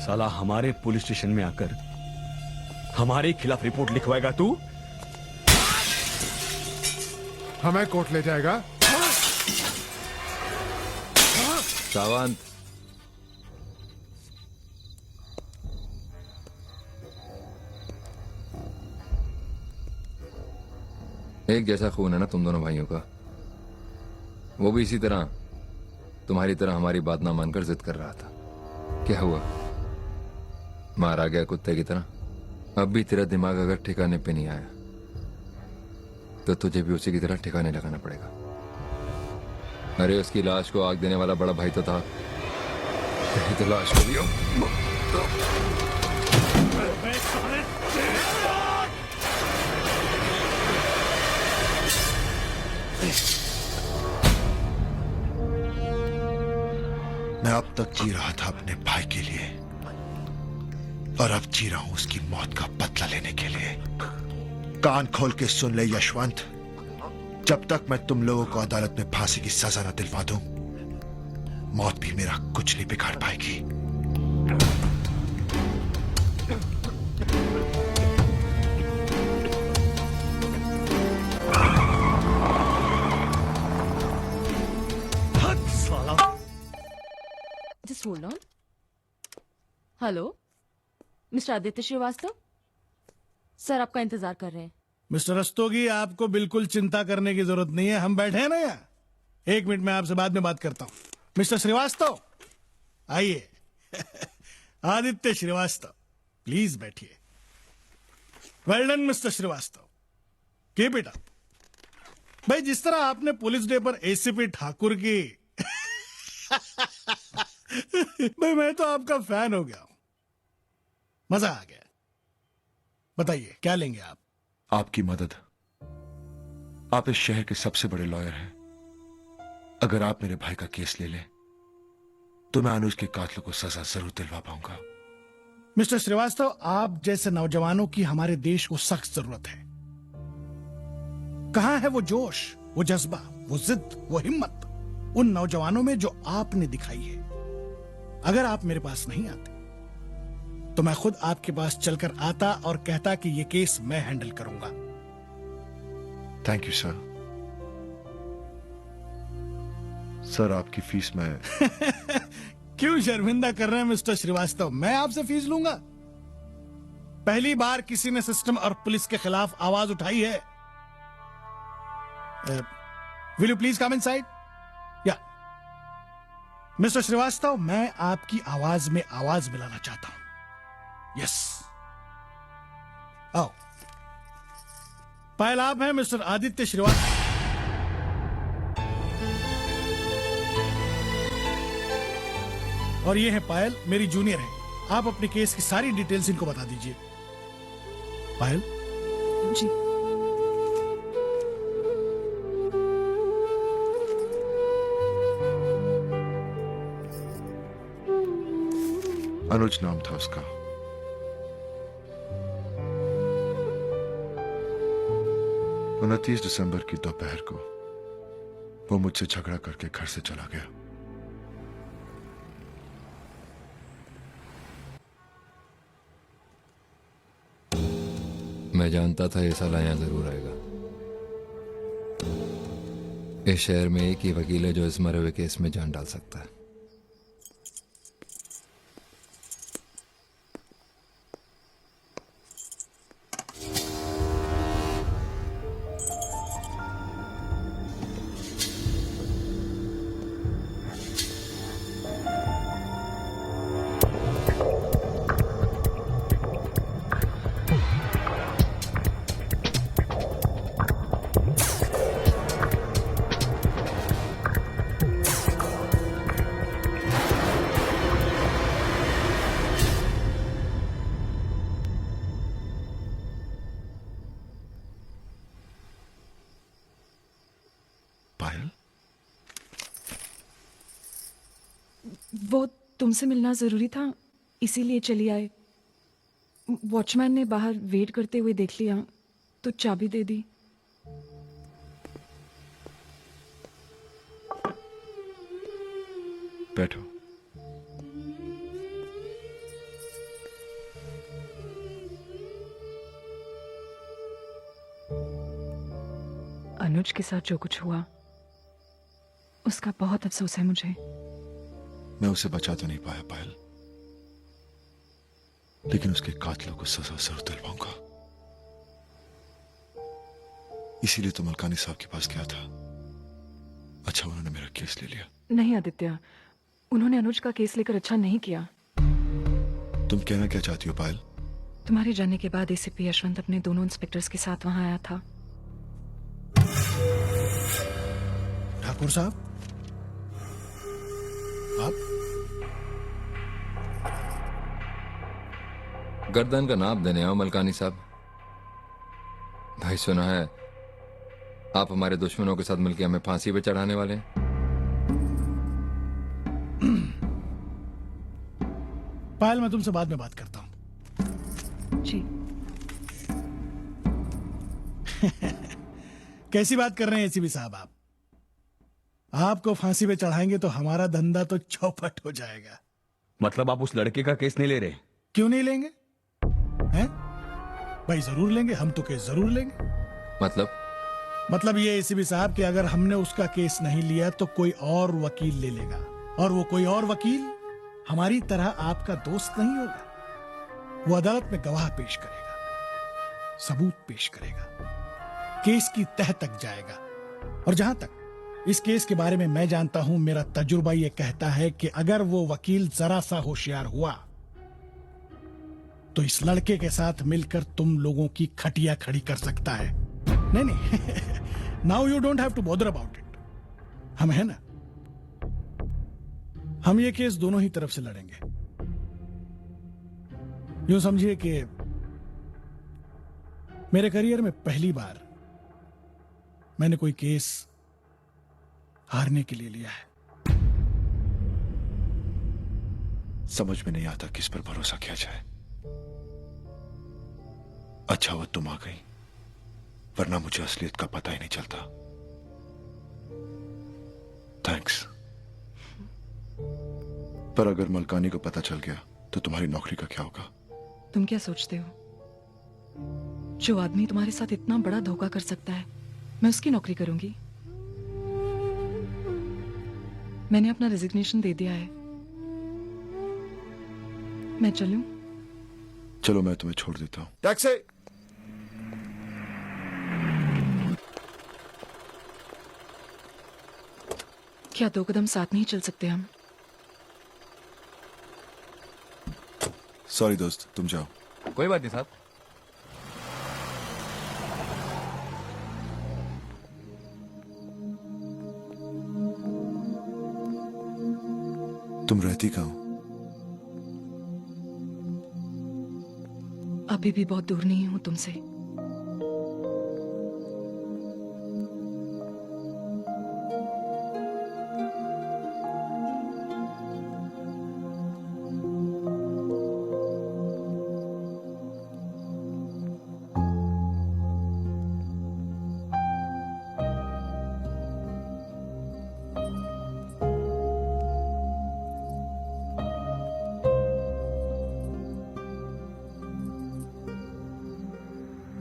साला हमारे police station में आकर हमारे खिलाफ रिपोर्ट लिखवाएगा तू? हमें कोर्ट ले जाएगा? सावंत, एक जैसा खून है ना तुम दोनों भाइयों का। वो भी इसी तरह तुम्हारी तरह हमारी बात ना मानकर जिद कर रहा था। क्या हुआ? मारा गया कुत्ते की तरह। अब भी तेरा दिमाग अगर ठिकाने पे नहीं आया तो तुझे भी उसी की तरह ठिकाने लगाना पड़ेगा। अरे उसकी लाश को आग देने वाला बड़ा भाई तो था, तेरी तो लाश को भी मैं अब तक जी रहा था अपने भाई के लिए और अब जी रहा हूं उसकी मौत का बदला लेने के लिए। कान खोल के सुन ले यशवंत, जब तक मैं तुम लोगों को अदालत में फांसी की सजा न दिलवा दूं, मौत भी मेरा कुछ नहीं बिगाड़ पाएगी। Just hold on. Hello, mister Aditya Srivastava, sir आपका इंतजार कर रहे हैं। मिस्टर रस्तोगी, आपको बिल्कुल चिंता करने की जरूरत नहीं है, हम बैठे हैं ना यहाँ। 1 मिनट में आपसे बाद में बात करता हूँ। मिस्टर श्रीवास्तव आइए। आदित्य श्रीवास्तव, प्लीज बैठिए। Well done mister Srivastava, keep it up. भाई, जिस तरह आपने पुलिस डे पर एसीपी ठाकुर की भाई, मैं तो आपका फैन हो गया हूं, मजा आ गया। बताइए क्या लेंगे आप? आपकी मदद। आप इस शहर के सबसे बड़े लॉयर हैं। अगर आप मेरे भाई का केस ले लें तो मैं अनुज के कातिलों को सजा जरूर दिलवा पाऊंगा। मिस्टर श्रीवास्तव, आप जैसे नौजवानों की हमारे देश को सख्त जरूरत है। कहां है वो जोश, वो जज्बा, वो जिद, वो हिम्मत उन नौजवानों में जो आपने दिखाई है? अगर आप मेरे पास नहीं आते तो मैं खुद आपके पास चलकर आता और कहता कि ये केस मैं हैंडल करूंगा। Thank you sir. सर, आपकी फीस मैं क्यों शर्मिंदा कर रहे हैं मिस्टर श्रीवास्तव? मैं आपसे फीस लूंगा? पहली बार किसी ने सिस्टम और पुलिस के खिलाफ आवाज उठाई है। Will you please come inside? या मिस्टर श्रीवास्तव, मैं आपकी आवाज में आवाज मिलाना चाहता हूं। यस, आओ। पायल आप हैं मिस्टर आदित्य श्रीवास्तव। और ये है पायल, मेरी जूनियर है। आप अपने केस की सारी डिटेल्स इनको बता दीजिए। पायल जी। अनुज नाम था उसका। 29 दिसंबर की दोपहर को वो मुझसे झगड़ा करके घर से चला गया। मैं जानता था ये साला यहाँ जरूर आएगा। इस शहर में एक ही वकील है जो इस मरे हुए केस में जान डाल सकता है। पायल, वो तुमसे मिलना जरूरी था, इसीलिए चली आए। वॉचमैन ने बाहर वेट करते हुए देख लिया तो चाबी दे दी। बैठो। अनुज के साथ जो कुछ हुआ उसका बहुत अफसोस है मुझे। मैं उसे बचा तो नहीं पाया पायल, लेकिन उसके कातिलों को सजा जरूर दिलवाऊंगा। इसीलिए तो मलकानी साहब के पास गया था। अच्छा उन्होंने मेरा केस ले लिया। नहीं आदित्य, उन्होंने अनुज का केस लेकर अच्छा नहीं किया। तुम कहना क्या चाहती हो पायल? तुम्हारे जाने के बाद एसीपी यशवंत अपने दोनों इंस्पेक्टर्स के साथ वहां आया था। ठाकुर साहब, आप गर्दन का नाप देने आओ मलकानी साहब। भाई सुना है आप हमारे दुश्मनों के साथ मिलकर हमें फांसी पे चढ़ाने वाले हैं। पायल, मैं तुमसे बाद में बात करता हूं। जी। कैसी बात कर रहे हैं एसीपी साहब आप? आपको फांसी पे चढ़ाएंगे तो हमारा धंधा तो चौपट हो जाएगा। मतलब आप उस लड़के का केस नहीं ले रहे? क्यों नहीं लेंगे? हैं? भाई जरूर लेंगे, हम तो केस जरूर लेंगे। मतलब ये एसीपी साहब कि अगर हमने उसका केस नहीं लिया तो कोई और वकील ले लेगा, और वो कोई और वकील हमारी तरह आपका दोस्त नहीं होगा। वो अदालत में गवाह पेश करेगा, सबूत पेश करेगा, केस की तह तक जाएगा। और जहां तक इस केस के बारे में मैं जानता हूं, मेरा तजुर्बा ये कहता है कि अगर वो वकील जरा सा होशियार हुआ तो इस लड़के के साथ मिलकर तुम लोगों की खटिया खड़ी कर सकता है। नहीं now you don't have to bother about it. हम है ना, हम ये केस दोनों ही तरफ से लड़ेंगे। यूं समझिए कि मेरे करियर में पहली बार मैंने कोई केस हारने के लिए लिया है। समझ में नहीं आता किस पर भरोसा किया जाए। अच्छा हुआ तुम आ गई, वरना मुझे असलियत का पता ही नहीं चलता। थैंक्स। पर अगर मलकानी को पता चल गया तो तुम्हारी नौकरी का क्या होगा? तुम क्या सोचते हो, जो आदमी तुम्हारे साथ इतना बड़ा धोखा कर सकता है, मैं उसकी नौकरी करूंगी? मैंने अपना रेजिग्नेशन दे दिया है। मैं चलूं? चलो मैं तुम्हें छोड़ देता हूं। टैक्सी! क्या 2 कदम साथ नहीं चल सकते हम? सॉरी दोस्त, तुम जाओ। कोई बात नहीं साहब। तुम रहती कहाँ हो? अभी भी बहुत दूर नहीं हूं तुमसे।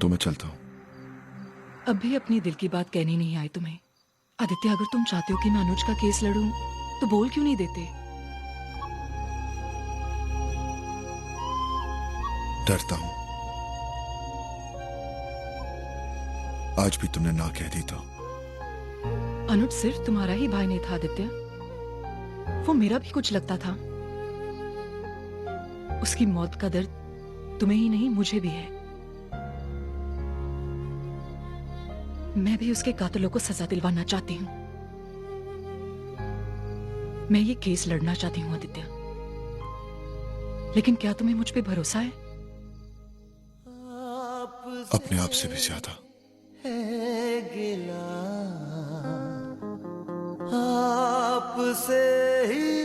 तो मैं चलता हूं। अब भी अपनी दिल की बात कहनी नहीं आई तुम्हें? आदित्य, अगर तुम चाहते हो कि मैं अनुज का केस लड़ूं तो बोल क्यों नहीं देते? डरता हूं। आज भी तुमने ना कह दी तो? अनुज सिर्फ तुम्हारा ही भाई नहीं था आदित्य, वो मेरा भी कुछ लगता था। उसकी मौत का दर्द तुम्हें ही नहीं मुझे भी है। मैं भी उसके कातिलों को सजा दिलवाना चाहती हूँ। मैं ये केस लड़ना चाहती हूँ आदित्य, लेकिन क्या तुम्हें मुझ पे भरोसा है? अपने आप से भी ज्यादा। आपसे ही